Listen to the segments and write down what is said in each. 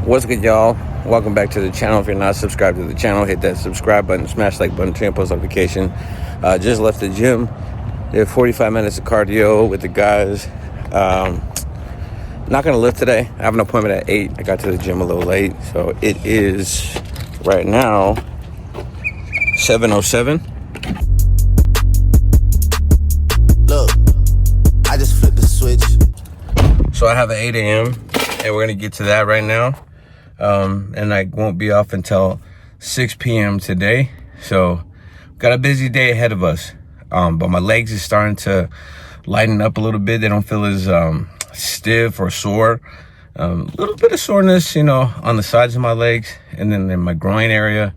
What's good, y'all? Welcome back to the channel. If you're not subscribed to the channel, hit that subscribe button, smash like button, turn on post notification. Just left the gym. Did 45 minutes of cardio with the guys. Not gonna lift today. I have an appointment at 8. I got to the gym a little late, so it is right now 7:07. Look, I just flipped the switch. So I have an 8 a.m. and we're gonna get to that right now. And I won't be off until 6 p.m. today. So got a busy day ahead of us. But my legs is starting to lighten up a little bit. They don't feel as stiff or sore. A little bit of soreness, on the sides of my legs and then in my groin area.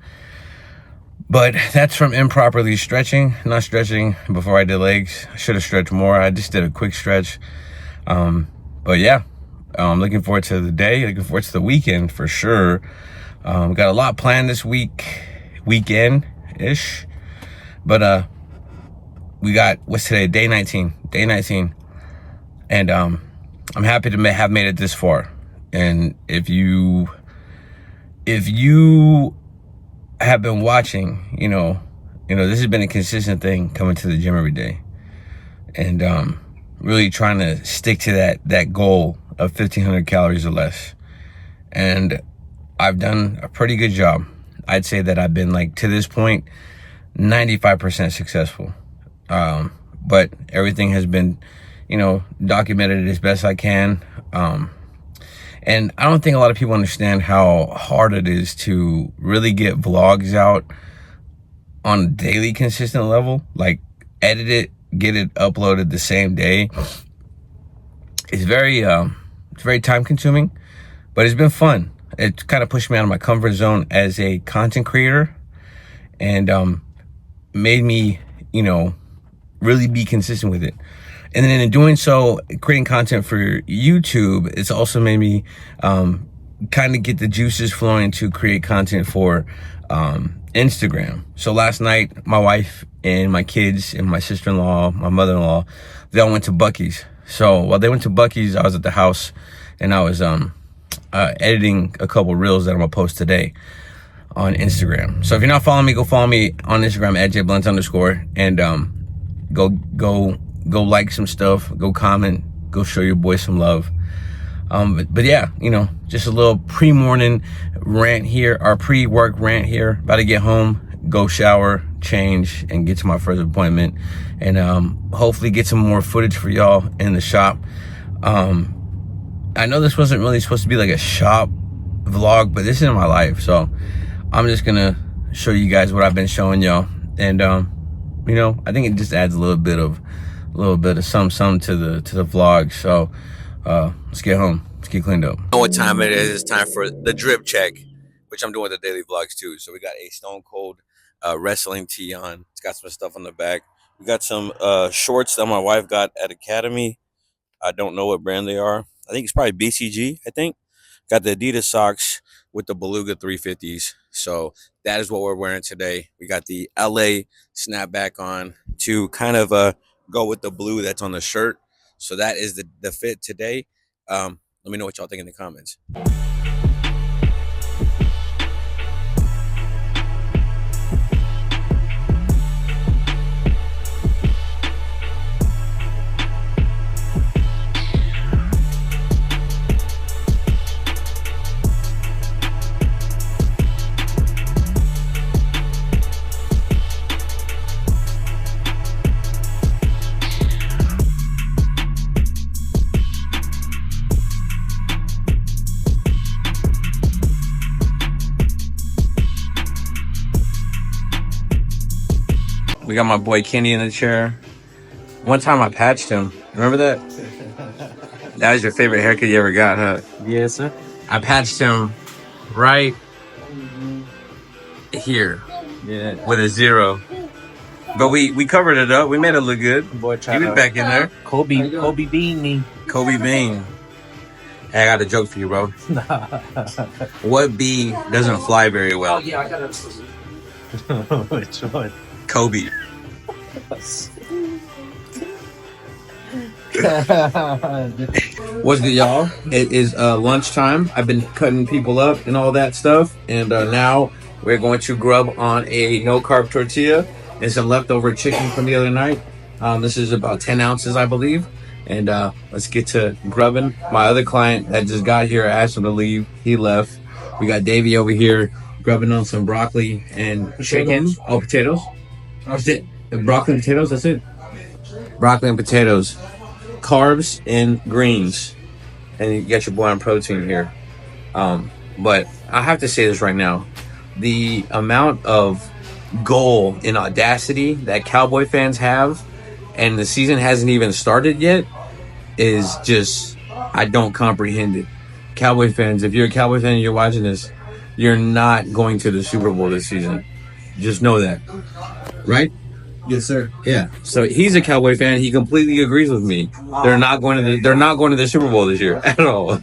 But that's from improperly stretching, not stretching before I did legs. I should have stretched more. I just did a quick stretch. But yeah, I'm looking forward to the day, looking forward to the weekend for sure. Got a lot planned this weekend-ish. But we got, what's today? Day 19. And I'm happy to have made it this far. And if you have been watching, this has been a consistent thing, coming to the gym every day. And really trying to stick to that goal of 1,500 calories or less. And I've done a pretty good job. I'd say that I've been, to this point, 95% successful. But everything has been, documented as best I can. And I don't think a lot of people understand how hard it is to really get vlogs out on a daily consistent level. Edit it, get it uploaded the same day. It's very time consuming, but it's been fun. It kind of pushed me out of my comfort zone as a content creator and made me, really be consistent with it. And then in doing so, creating content for YouTube, it's also made me kind of get the juices flowing to create content for Instagram. So last night, my wife and my kids and my sister-in-law, my mother-in-law, they all went to Buc-ee's. So while they went to Buc-ee's, I was at the house and I was editing a couple reels that I'm gonna post today on Instagram. So if you're not following me, go follow me on Instagram at @jblunt_, and go like some stuff, go comment, go show your boy some love. But yeah, just a little pre-morning rant here, our pre-work rant here. About to get home, go shower, change, and get to my first appointment, and hopefully get some more footage for y'all in the shop. I know this wasn't really supposed to be like a shop vlog, but this is my life, so I'm just gonna show you guys what I've been showing y'all. And I think it just adds a little bit of some to the vlog. So let's get home, let's get cleaned up. You know what time it is? It's time for the drip check, which I'm doing with the daily vlogs too. So we got a Stone Cold wrestling tee on. It's got some stuff on the back. We got some shorts that my wife got at Academy. I don't know what brand they are. I think it's probably BCG, I think. Got the Adidas socks with the Beluga 350s. So that is what we're wearing today. We got the LA snapback on to kind of go with the blue that's on the shirt. So that is the fit today. Let me know what y'all think in the comments. We got my boy Kenny in the chair. One time I patched him. Remember that? That was your favorite haircut you ever got, huh? Yes, sir. I patched him right here, Yeah. with a 0. But we covered it up. We made it look good. Boy, He was back in there. Kobe bean me. Kobe Bean. Hey, I got a joke for you, bro. What bee doesn't fly very well? Yeah, I got a. Which one? Kobe. What's good, y'all? It is lunchtime. I've been cutting people up and all that stuff, and now we're going to grub on a no-carb tortilla and some leftover chicken from the other night. This is about 10 ounces, I believe, and let's get to grubbing. My other client that just got here, I asked him to leave. He left. We got Davey over here grubbing on some broccoli and chicken. Oh, potatoes. That's it. Broccoli and potatoes. That's it. Broccoli and potatoes. Carbs and greens, and you get your boy on protein here. But I have to say this right now: the amount of goal and audacity that Cowboy fans have, and the season hasn't even started yet, is just, I don't comprehend it. Cowboy fans, if you're a Cowboy fan and you're watching this, you're not going to the Super Bowl this season. Just know that, right? Yes, sir. Yeah. So he's a Cowboy fan. He completely agrees with me. They're not going to the Super Bowl this year at all.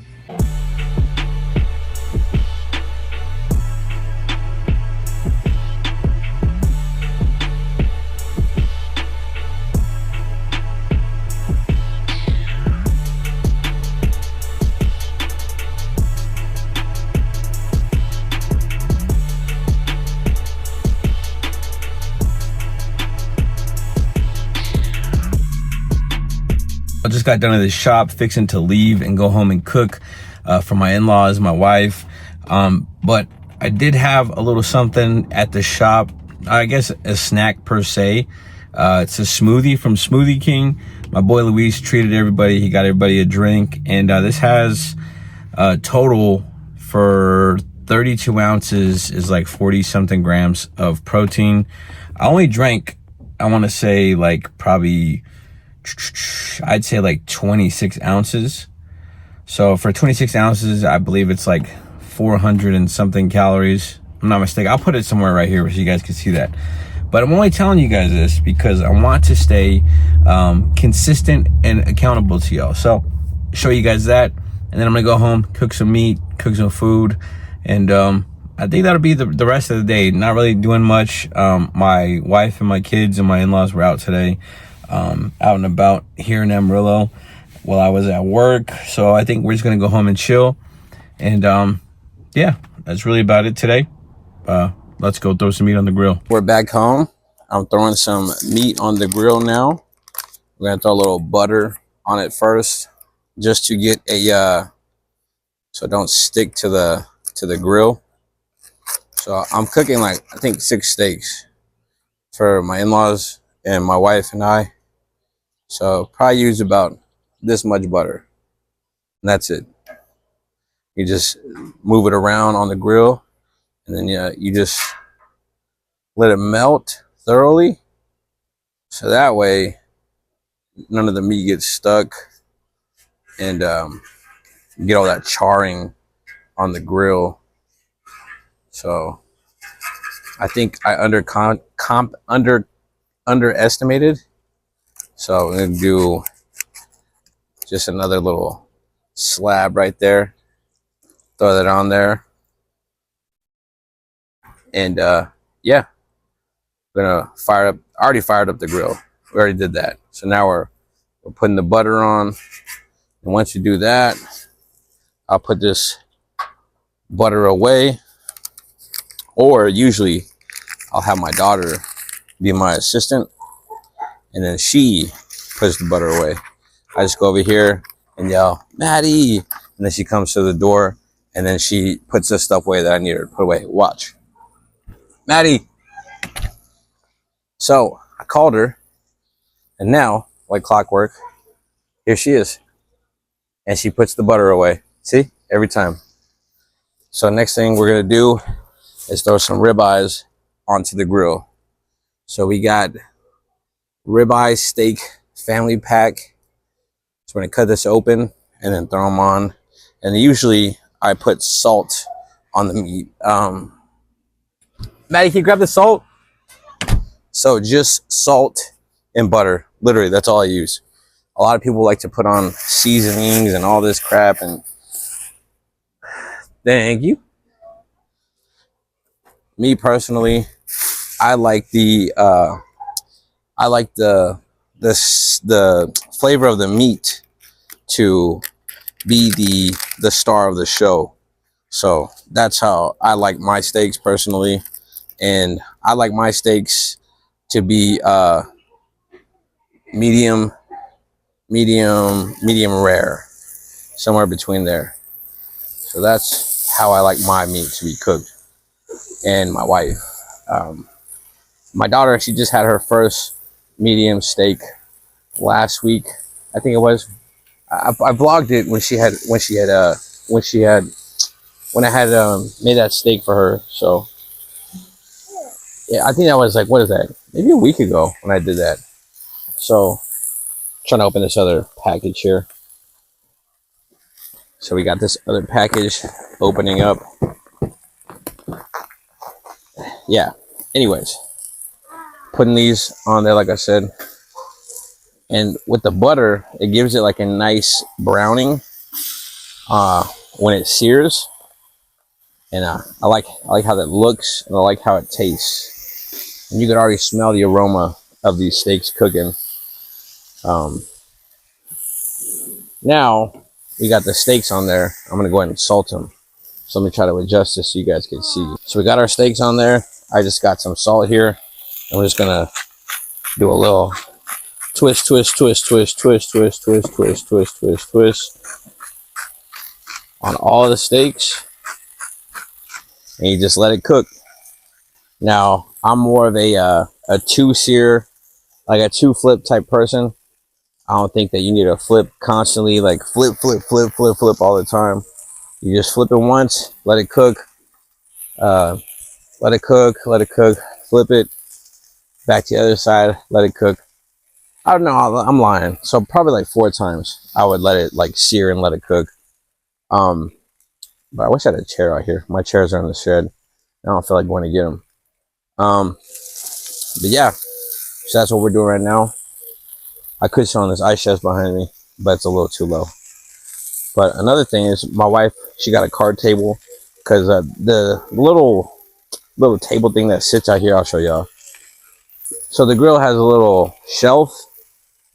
I just got done at the shop fixing to leave and go home and cook for my in-laws, my wife. But I did have a little something at the shop. I guess a snack per se. It's a smoothie from Smoothie King. My boy Luis treated everybody. He got everybody a drink. And this has a total for 32 ounces is like 40 something grams of protein. I only drank, I want to say like probably, I'd say like 26 ounces. So for 26 ounces, I believe it's like 400 and something calories. I'm not mistaken. I'll put it somewhere right here so you guys can see that. But I'm only telling you guys this because I want to stay consistent and accountable to y'all. So show you guys that. And then I'm going to go home, cook some meat, cook some food. And I think that'll be the rest of the day. Not really doing much. My wife and my kids and my in-laws were out today. Out and about here in Amarillo while I was at work. So I think we're just going to go home and chill. And yeah, that's really about it today. Let's go throw some meat on the grill. We're back home. I'm throwing some meat on the grill now. We're going to throw a little butter on it first just to get a so it don't stick to the grill. So I'm cooking like I think 6 steaks for my in-laws and my wife and I. So probably use about this much butter. And that's it. You just move it around on the grill. And then you just let it melt thoroughly. So that way, none of the meat gets stuck. And you get all that charring on the grill. So I think I underestimated. So I'm gonna do just another little slab right there. Throw that on there. And yeah, we're gonna fire up. I already fired up the grill. We already did that. So now we're putting the butter on. And once you do that, I'll put this butter away. Or usually I'll have my daughter be my assistant. And then she puts the butter away. I just go over here and yell, Maddie. And then she comes to the door and then she puts the stuff away that I need her to put away. Watch. Maddie. So I called her and now, like clockwork, here she is. And she puts the butter away. See? Every time. So next thing we're going to do is throw some ribeyes onto the grill. So we got ribeye steak family pack. So we're gonna cut this open and then throw them on. And usually I put salt on the meat. Maddie, can you grab the salt? So just salt and butter. Literally, that's all I use. A lot of people like to put on seasonings and all this crap. And thank you. Me personally, I like the flavor of the meat to be the star of the show. So that's how I like my steaks personally, and I like my steaks to be medium rare, somewhere between there. So that's how I like my meat to be cooked. And my wife, my daughter, she just had her first medium steak last week, I think it was. I vlogged it when I had made that steak for her. So yeah, I think that was like, what is that? Maybe a week ago when I did that. So trying to open this other package here. So we got this other package opening up. Yeah. Anyways, putting these on there, like I said, and with the butter, it gives it like a nice browning when it sears. And I like how that looks, and I like how it tastes. And you can already smell the aroma of these steaks cooking. Now we got the steaks on there. I'm gonna go ahead and salt them. So let me try to adjust this so you guys can see. So we got our steaks on there. I just got some salt here. And we're just gonna do a little twist on all the steaks. And you just let it cook. Now, I'm more of a two-sear, like a two-flip type person. I don't think that you need to flip constantly, like flip all the time. You just flip it once, let it cook, let it cook, flip it, back to the other side, let it cook. I don't know, I'm lying. So probably like 4 times I would let it like sear and let it cook. But I wish I had a chair out here. My chairs are in the shed. I don't feel like going to get them. But yeah, so that's what we're doing right now. I could sit on this ice chest behind me, but it's a little too low. But another thing is, my wife, she got a card table, because the little table thing that sits out here, I'll show y'all. So the grill has a little shelf,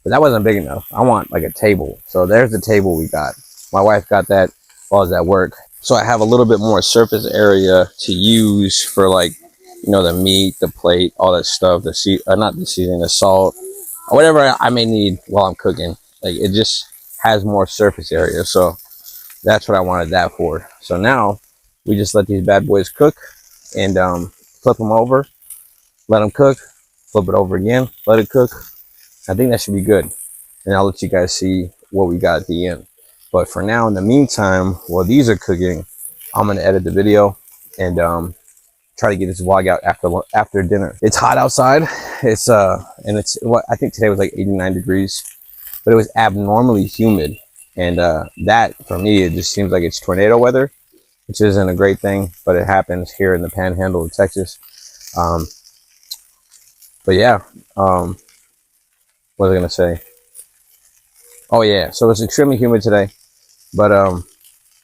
but that wasn't big enough. I want like a table. So there's the table we got. My wife got that while I was at work. So I have a little bit more surface area to use for, like, you know, the meat, the plate, all that stuff, not the seasoning, the salt, or whatever I may need while I'm cooking. Like, it just has more surface area. So that's what I wanted that for. So now we just let these bad boys cook, and flip them over, let them cook, flip it over again, let it cook. I think that should be good. And I'll let you guys see what we got at the end. But for now, in the meantime, while these are cooking, I'm going to edit the video and try to get this vlog out after dinner. It's hot outside. It's and it's what I think today was like 89 degrees, but it was abnormally humid. And that, for me, it just seems like it's tornado weather, which isn't a great thing, but it happens here in the panhandle of Texas. But yeah, what was I going to say? Oh yeah, so it's extremely humid today. But and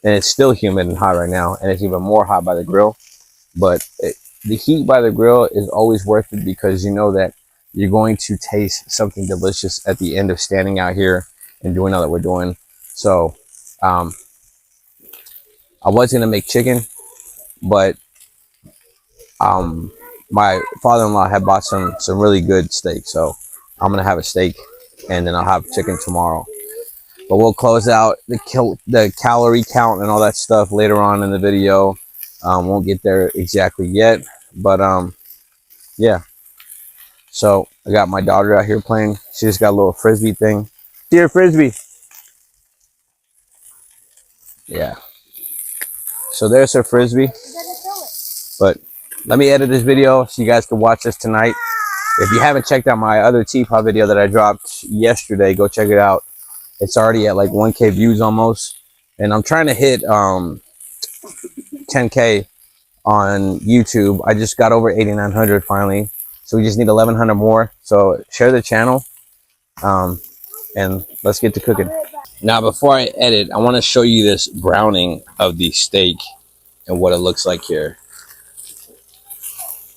it's still humid and hot right now, and it's even more hot by the grill. But the heat by the grill is always worth it, because you know that you're going to taste something delicious at the end of standing out here and doing all that we're doing. So I was gonna make chicken, but my father-in-law had bought some really good steak, so I'm gonna have a steak, and then I'll have chicken tomorrow. But we'll close out the calorie count and all that stuff later on in the video. Won't get there exactly yet, but yeah. So I got my daughter out here playing. She just got a little frisbee thing. Dear frisbee. Yeah. So there's her frisbee. But let me edit this video so you guys can watch this tonight. If you haven't checked out my other teapot video that I dropped yesterday, go check it out. It's already at like 1K views almost. And I'm trying to hit 10K on YouTube. I just got over 8,900 finally. So we just need 1,100 more. So share the channel. And let's get to cooking. Now, before I edit, I want to show you this browning of the steak and what it looks like here.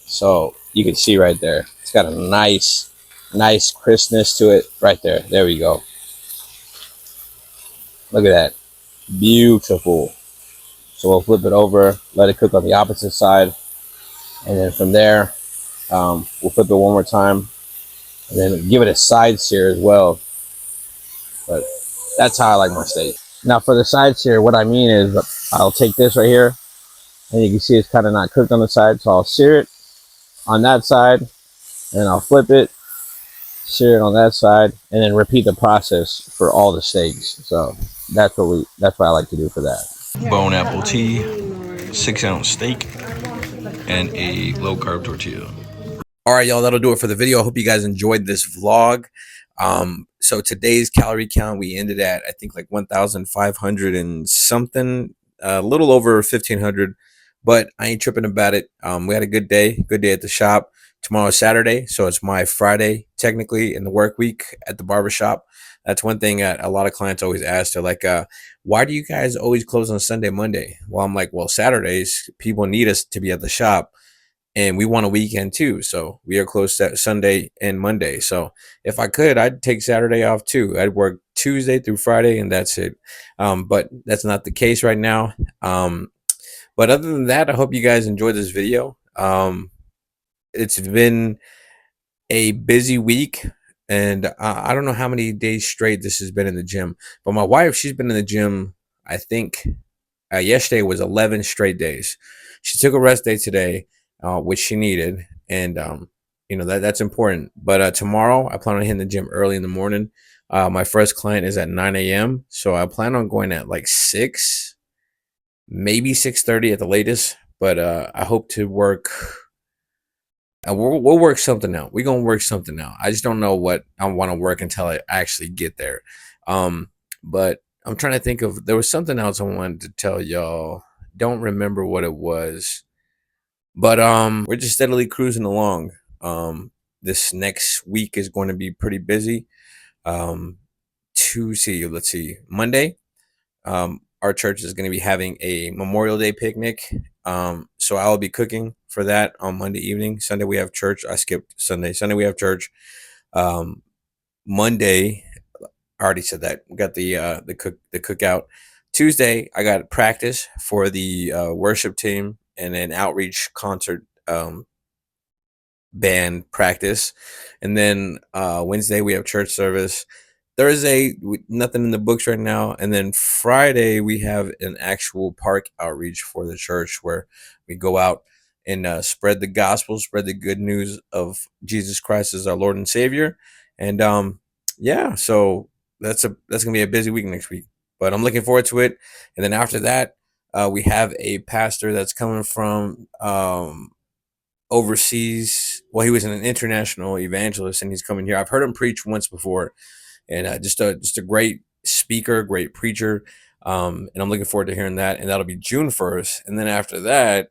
So you can see right there. It's got a nice crispness to it right there. There we go. Look at that. Beautiful. So we'll flip it over, let it cook on the opposite side. And then from there, we'll flip it one more time. And then give it a side sear as well. But that's how I like my steak. Now for the side sear, what I mean is I'll take this right here. And you can see it's kind of not cooked on the side. So I'll sear it on that side. And I'll flip it, sear it on that side, and then repeat the process for all the steaks. So that's what I like to do for that. Bone apple tea, 6-ounce steak, and a low-carb tortilla. All right, y'all, that'll do it for the video. I hope you guys enjoyed this vlog. So today's calorie count, we ended at, I think, like 1,500 and something, a little over 1,500, but I ain't tripping about it. We had a good day at the shop. Tomorrow's Saturday, so it's my Friday, technically, in the work week at the barbershop. That's one thing that a lot of clients always ask. They're like, why do you guys always close on Sunday, Monday? Well, I'm like, well, Saturdays, people need us to be at the shop, and we want a weekend too. So we are closed Sunday and Monday. So if I could, I'd take Saturday off too. I'd work Tuesday through Friday, and that's it. But that's not the case right now. But other than that, I hope you guys enjoyed this video. It's been a busy week, and I don't know how many days straight this has been in the gym, but my wife, she's been in the gym, I think yesterday was 11 straight days. She took a rest day today, which she needed, and you know, that's important. But tomorrow I plan on hitting the gym early in the morning. My first client is at 9 a.m. so I plan on going at like 6, maybe 6:30 at the latest. But I hope to work. We'll work something out. We're gonna work something out. I just don't know what I want to work until I actually get there. But I'm trying to think of, there was something else I wanted to tell y'all. Don't remember what it was. But we're just steadily cruising along. This next week is going to be pretty busy. Let's see, Monday, our church is going to be having a Memorial Day picnic. So I will be cooking for that on Monday evening. Sunday we have church. I skipped Sunday. Sunday we have church. Monday, I already said that. We got the cookout. Tuesday, I got practice for the worship team and an outreach concert band practice. And then Wednesday we have church service. Thursday, nothing in the books right now. And then Friday, we have an actual park outreach for the church where we go out and spread the gospel, spread the good news of Jesus Christ as our Lord and Savior. And yeah, so that's gonna be a busy week next week, but I'm looking forward to it. And then after that, we have a pastor that's coming from overseas. Well, he was an international evangelist, and he's coming here. I've heard him preach once before, and just a great speaker, great preacher. And I'm looking forward to hearing that. And that'll be June 1st. And then after that,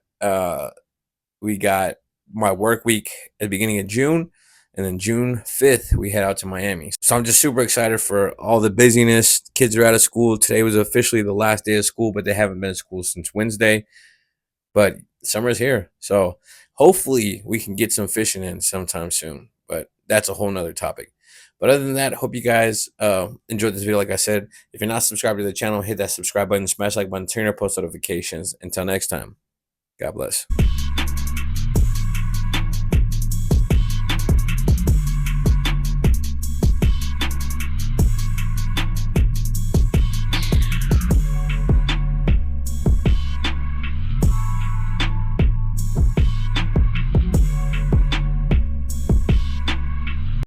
we got my work week at the beginning of June. And then June 5th, we head out to Miami. So I'm just super excited for all the busyness. Kids are out of school. Today was officially the last day of school, but they haven't been in school since Wednesday. But summer's here. So hopefully we can get some fishing in sometime soon. But that's a whole nother topic. But other than that, I hope you guys enjoyed this video. Like I said, if you're not subscribed to the channel, hit that subscribe button, smash like button, turn on post notifications. Until next time, God bless.